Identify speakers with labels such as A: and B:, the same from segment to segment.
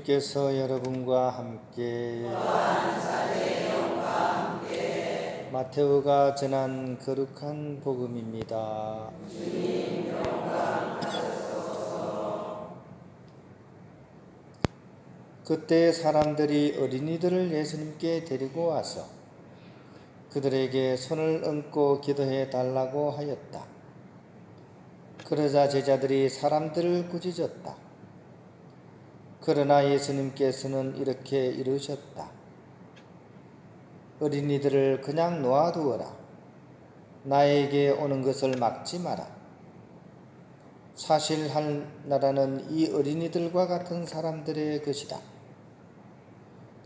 A: 예수님께서 여러분과 함께 마테오가 전한 거룩한 복음입니다. 그때 사람들이 어린이들을 예수님께 데리고 와서 그들에게 손을 얹고 기도해 달라고 하였다. 그러자 제자들이 사람들을 꾸짖었다. 그러나 예수님께서는 이렇게 이르셨다. 어린이들을 그냥 놓아두어라. 나에게 오는 것을 막지 마라. 사실 나라는 이 어린이들과 같은 사람들의 것이다.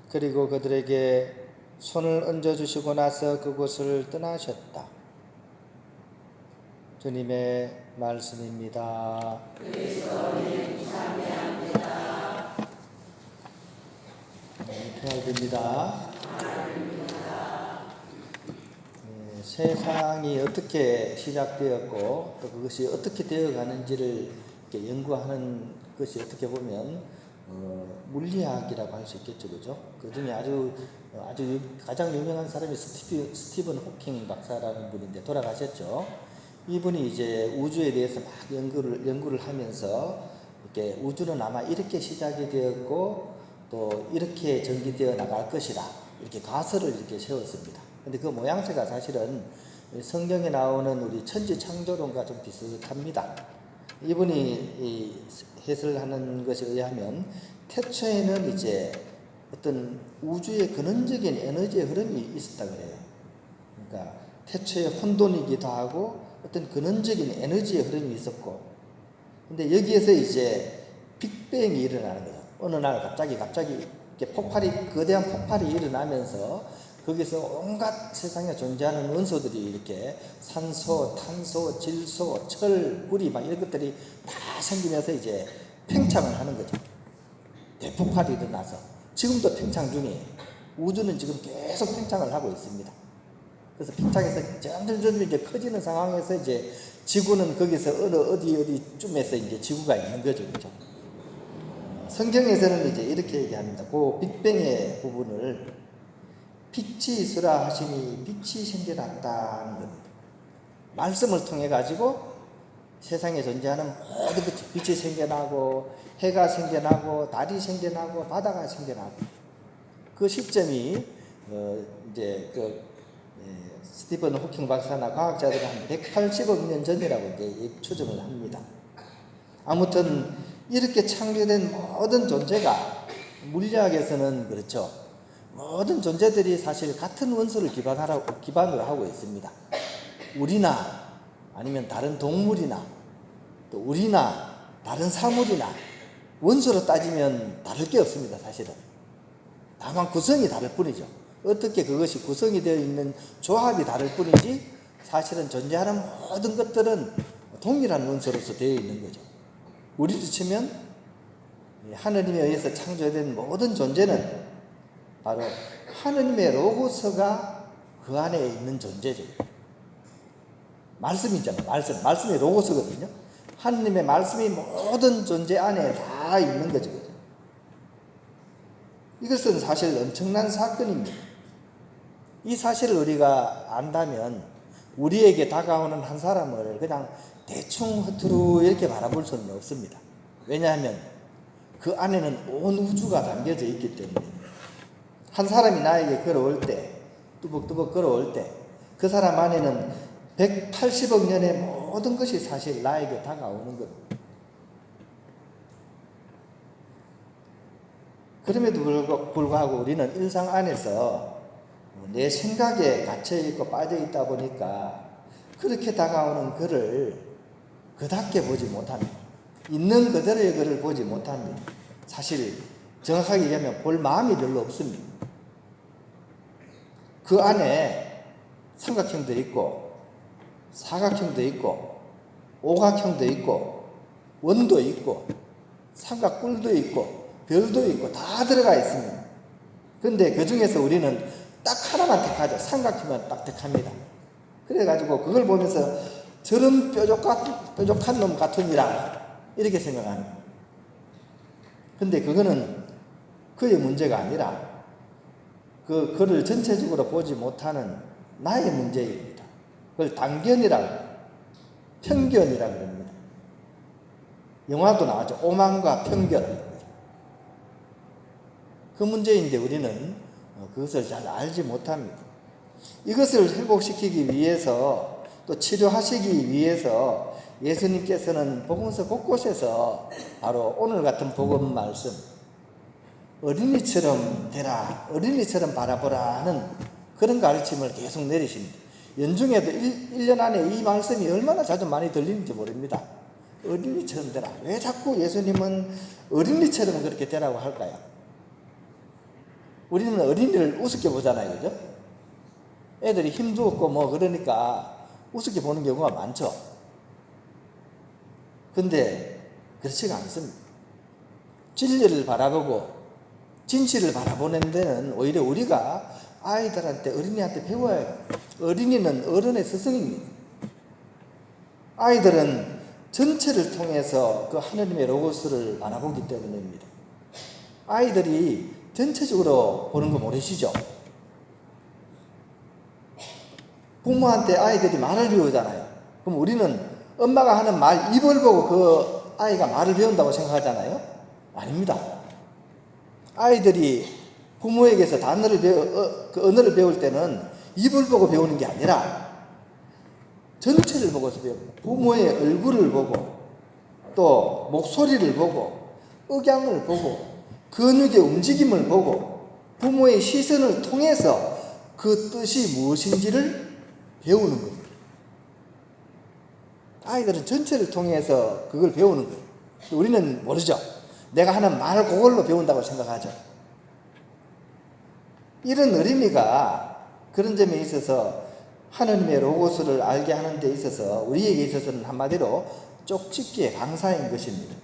A: 그리고 그들에게 손을 얹어주시고 나서 그곳을 떠나셨다. 주님의 말씀입니다. 그리스도님 찬양합니다. 평안됩니다. 세상이 어떻게 시작되었고 또 그것이 어떻게 되어가는지를 이렇게 연구하는 것이 어떻게 보면 물리학이라고 할 수 있겠죠, 그죠? 그 중에 아주 가장 유명한 사람이 스티븐 호킹 박사라는 분인데 돌아가셨죠. 이분이 이제 우주에 대해서 막 연구를 하면서 이렇게 우주는 아마 이렇게 시작이 되었고 또 이렇게 전개되어 나갈 것이다. 이렇게 가설을 이렇게 세웠습니다. 근데 그 모양새가 사실은 성경에 나오는 우리 천지창조론과 좀 비슷합니다. 이분이 해설하는 것에 의하면 태초에는 이제 어떤 우주의 근원적인 에너지의 흐름이 있었다 그래요. 그러니까 태초에 혼돈이기도 하고 어떤 근원적인 에너지의 흐름이 있었고, 근데 여기에서 이제 빅뱅이 일어나는 거죠. 어느 날 갑자기 이렇게 거대한 폭발이 일어나면서 거기서 온갖 세상에 존재하는 원소들이 이렇게 산소, 탄소, 질소, 철, 구리 막 이런 것들이 다 생기면서 이제 팽창을 하는 거죠. 대폭발이 일어나서 지금도 팽창 중이에요. 우주는 지금 계속 팽창을 하고 있습니다. 그래서 팽창해서 점점 이제 커지는 상황에서 이제 지구는 거기서 어디쯤에서 이제 지구가 있는 거죠, 그렇죠? 성경에서는 이제 이렇게 얘기합니다. 그 빅뱅의 부분을 빛이 있으라 하시니 빛이 생겨났다는 겁니다. 말씀을 통해 가지고 세상에 존재하는 모든 것이 빛이 생겨나고 해가 생겨나고 달이 생겨나고 바다가 생겨나고 그 시점이 이제 스티븐 호킹 박사나 과학자들은 한 180억 년 전이라고 이제 추정을 합니다. 아무튼 이렇게 창조된 모든 존재가 물리학에서는 그렇죠. 모든 존재들이 사실 같은 원소를 기반으로 하고 있습니다. 우리나 아니면 다른 동물이나 또 우리나 다른 사물이나 원소로 따지면 다를 게 없습니다. 사실은 다만 구성이 다를 뿐이죠. 어떻게 그것이 구성이 되어 있는 조합이 다를 뿐이지 사실은 존재하는 모든 것들은 동일한 원소로서 되어 있는 거죠. 우리로 치면 하느님에 의해서 창조된 모든 존재는 바로 하느님의 로고스가 그 안에 있는 존재죠. 말씀이잖아요. 말씀이 로고스거든요. 하느님의 말씀이 모든 존재 안에 다 있는 거죠. 이것은 사실 엄청난 사건입니다. 이 사실을 우리가 안다면 우리에게 다가오는 한 사람을 그냥 대충 허투루 이렇게 바라볼 수는 없습니다. 왜냐하면 그 안에는 온 우주가 담겨져 있기 때문에 한 사람이 나에게 걸어올 때, 뚜벅뚜벅 걸어올 때 그 사람 안에는 180억 년의 모든 것이 사실 나에게 다가오는 겁니다. 그럼에도 불구하고 우리는 일상 안에서 내 생각에 갇혀있고 빠져있다 보니까 그렇게 다가오는 그를 그답게 보지 못합니다. 있는 그대로의 그를 보지 못합니다. 사실 정확하게 얘기하면 볼 마음이 별로 없습니다. 그 안에 삼각형도 있고 사각형도 있고 오각형도 있고 원도 있고 삼각뿔도 있고 별도 있고 다 들어가 있습니다. 그런데 그 중에서 우리는 딱 하나만 택하죠. 삼각형만 딱 택합니다. 그래가지고 그걸 보면서 저런 뾰족한 놈 같으니라 이렇게 생각합니다. 근데 그거는 그의 문제가 아니라 그를 전체적으로 보지 못하는 나의 문제입니다. 그걸 단견이라고, 편견이라고 합니다. 영화도 나왔죠. 오만과 편견. 그 문제인데 우리는 그것을 잘 알지 못합니다. 이것을 회복시키기 위해서 또 치료하시기 위해서 예수님께서는 복음서 곳곳에서 바로 오늘 같은 복음 말씀, 어린이처럼 되라, 어린이처럼 바라보라 하는 그런 가르침을 계속 내리십니다. 연중에도 1년 안에 이 말씀이 얼마나 자주 많이 들리는지 모릅니다. 어린이처럼 되라. 왜 자꾸 예수님은 어린이처럼 그렇게 되라고 할까요? 우리는 어린이를 우습게 보잖아요, 그죠? 애들이 힘도 없고 뭐 그러니까 우습게 보는 경우가 많죠. 근데 그렇지가 않습니다. 진리를 바라보고 진실을 바라보는 데는 오히려 우리가 아이들한테, 어린이한테 배워야 해요. 어린이는 어른의 스승입니다. 아이들은 전체를 통해서 그 하느님의 로고스를 바라보기 때문입니다. 아이들이 전체적으로 보는 거 모르시죠? 부모한테 아이들이 말을 배우잖아요. 그럼 우리는 엄마가 하는 말, 입을 보고 그 아이가 말을 배운다고 생각하잖아요? 아닙니다. 아이들이 부모에게서 그 언어를 배울 때는 입을 보고 배우는 게 아니라 전체를 보고서 배웁니다. 부모의 얼굴을 보고 또 목소리를 보고 억양을 보고 근육의 움직임을 보고 부모의 시선을 통해서 그 뜻이 무엇인지를 배우는 겁니다. 아이들은 전체를 통해서 그걸 배우는 거예요. 우리는 모르죠. 내가 하는 말 그걸로 배운다고 생각하죠. 이런 어린이가 그런 점에 있어서 하느님의 로고스를 알게 하는 데 있어서 우리에게 있어서는 한마디로 쪽집기의 강사인 것입니다.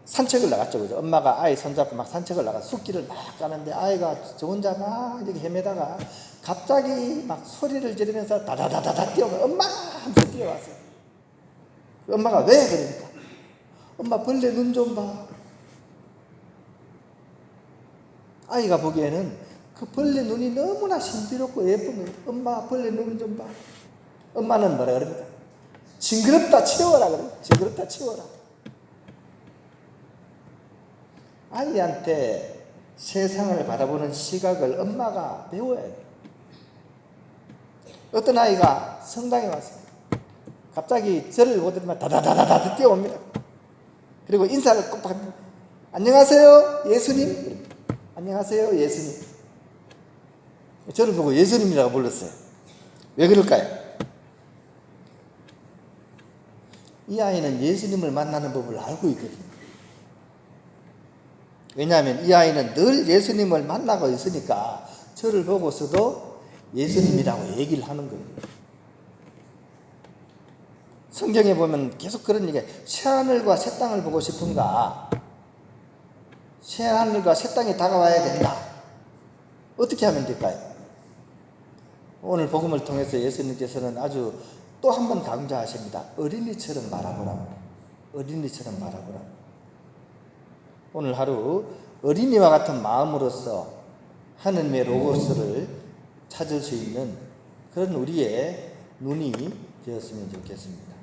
A: 산책을 나갔죠, 그죠? 엄마가 아이 손잡고 막 산책을 나가 숲길을 막 가는데 아이가 저 혼자 막 이렇게 헤매다가 갑자기 막 소리를 지르면서 다다다다다 뛰어가 엄마 하면서 뛰어왔어요. 엄마가 왜 그러니까 엄마 벌레 눈 좀 봐. 아이가 보기에는 그 벌레 눈이 너무나 신비롭고 예쁜 거예요. 엄마 벌레 눈 좀 봐. 엄마는 뭐라 그럽니까? 징그럽다 치워라 그래요. 징그럽다 치워라. 아이한테 세상을 바라보는 시각을 엄마가 배워야 돼요. 어떤 아이가 성당에 왔어요. 갑자기 절을 보더니만 다다다다다 뛰어옵니다. 그리고 인사를 꼭 합니다. 안녕하세요 예수님. 안녕하세요 예수님. 저를 보고 예수님이라고 불렀어요. 왜 그럴까요? 이 아이는 예수님을 만나는 법을 알고 있거든요. 왜냐하면 이 아이는 늘 예수님을 만나고 있으니까 저를 보고서도 예수님이라고 얘기를 하는 겁니다. 성경에 보면 계속 그런 얘기예요. 새하늘과 새 땅을 보고 싶은가? 새하늘과 새 땅이 다가와야 된다. 어떻게 하면 될까요? 오늘 복음을 통해서 예수님께서는 아주 또 한 번 강조하십니다. 어린이처럼 바라보라. 어린이처럼 바라보라. 오늘 하루 어린이와 같은 마음으로서 하느님의 로고스를 찾을 수 있는 그런 우리의 눈이 되었으면 좋겠습니다.